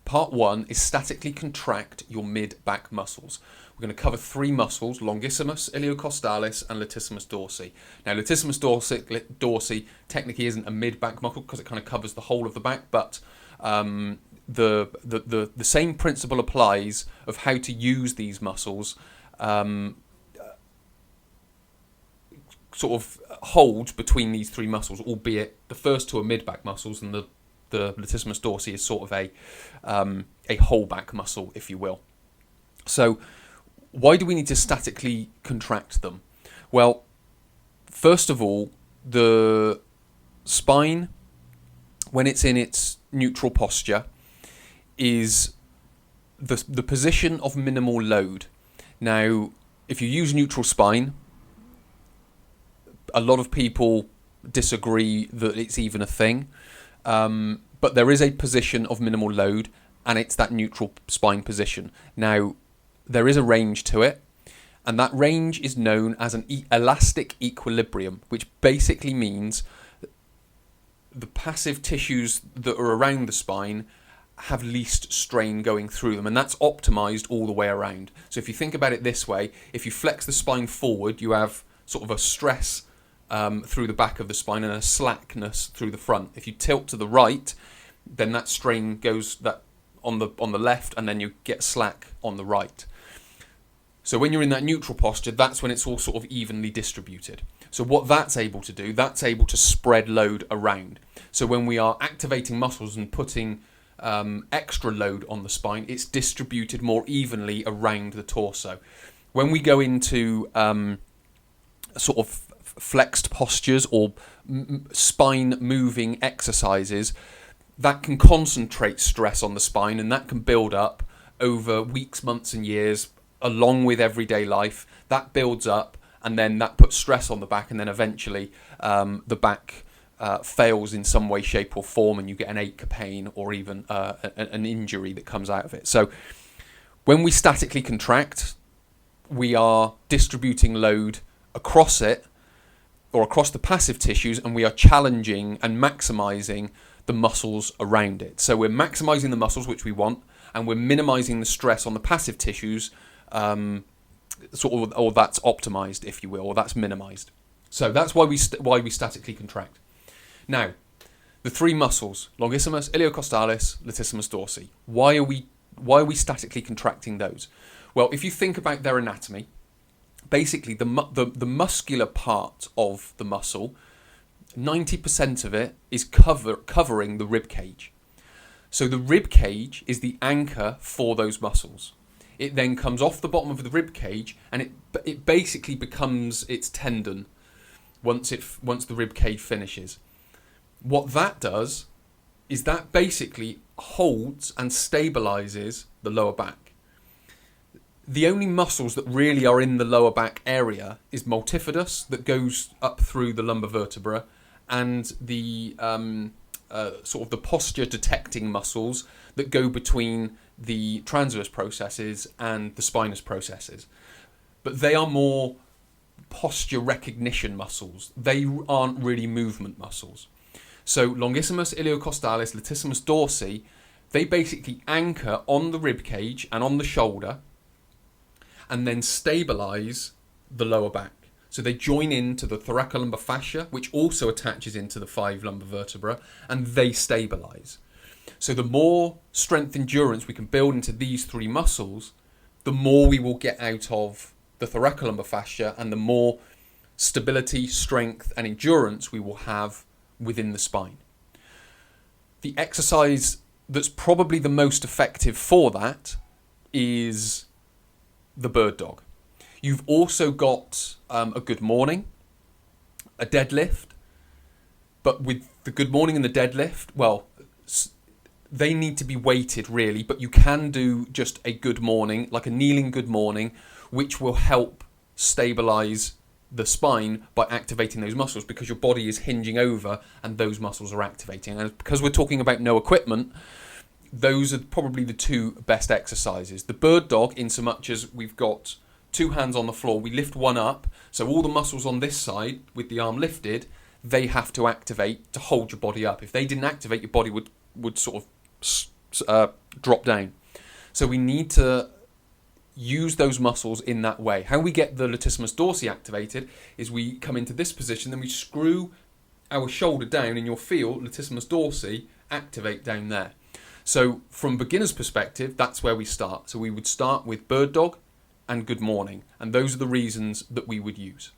Part 1 is statically contract your mid-back muscles. We're going to cover 3 muscles: longissimus, iliocostalis, and latissimus dorsi. Now, latissimus dorsi technically isn't a mid-back muscle because it kind of covers the whole of the back, but the same principle applies of how to use these muscles. Sort of holds between these 3 muscles, albeit the first 2 are mid-back muscles, and the latissimus dorsi is sort of a whole back muscle, if you will. So, why do we need to statically contract them? Well, first of all, the spine, when it's in its neutral posture, is the position of minimal load. Now, if you use neutral spine, a lot of people disagree that it's even a thing, but there is a position of minimal load, and it's that neutral spine position. Now, there is a range to it, and that range is known as an elastic equilibrium, which basically means the passive tissues that are around the spine have least strain going through them, and that's optimized all the way around. So if you think about it this way, if you flex the spine forward, you have sort of a stress through the back of the spine and a slackness through the front. If you tilt to the right, then that strain goes that on the left, and then you get slack on the right. So when you're in that neutral posture, that's when it's all sort of evenly distributed. So what that's able to do, that's able to spread load around. So when we are activating muscles and putting extra load on the spine, it's distributed more evenly around the torso. When we go into sort of flexed postures or spine moving exercises, that can concentrate stress on the spine, and that can build up over weeks, months and years, along with everyday life. That builds up, and then that puts stress on the back, and then eventually the back fails in some way, shape or form, and you get an ache, a pain, or even an injury that comes out of it. So when we statically contract, we are distributing load across it, or across the passive tissues, and we are challenging and maximizing the muscles around it. So we're maximizing the muscles, which we want, and we're minimizing the stress on the passive tissues, or that's optimized, if you will, or that's minimized. So that's why we statically contract. Now, the 3 muscles: longissimus, iliocostalis, latissimus dorsi. Why are we statically contracting those? Well, if you think about their anatomy, basically the muscular part of the muscle, 90% of it is covering the rib cage. So the rib cage is the anchor for those muscles. It then comes off the bottom of the rib cage, and it basically becomes its tendon once the rib cage finishes. What that does is that basically holds and stabilizes the lower back. The only muscles that really are in the lower back area is multifidus, that goes up through the lumbar vertebra, and the sort of the posture detecting muscles that go between the transverse processes and the spinous processes. But they are more posture recognition muscles. They aren't really movement muscles. So longissimus, iliocostalis, latissimus dorsi, they basically anchor on the rib cage and on the shoulder, and then stabilize the lower back. So they join into the thoracolumbar fascia, which also attaches into the 5 lumbar vertebra, and they stabilize. So the more strength endurance we can build into these 3 muscles, the more we will get out of the thoracolumbar fascia, and the more stability, strength, and endurance we will have within the spine. The exercise that's probably the most effective for that is the bird dog. You've also got a good morning, a deadlift, but with the good morning and the deadlift, well, they need to be weighted really, but you can do just a good morning, like a kneeling good morning, which will help stabilize the spine by activating those muscles, because your body is hinging over and those muscles are activating. And because we're talking about no equipment, those are probably the 2 best exercises. The bird dog, in so much as we've got 2 hands on the floor, we lift one up, so all the muscles on this side with the arm lifted, they have to activate to hold your body up. If they didn't activate, your body would sort of drop down. So we need to use those muscles in that way. How we get the latissimus dorsi activated is we come into this position, then we screw our shoulder down, and you'll feel latissimus dorsi activate down there. So from beginner's perspective, that's where we start. So we would start with bird dog and good morning, and those are the reasons that we would use.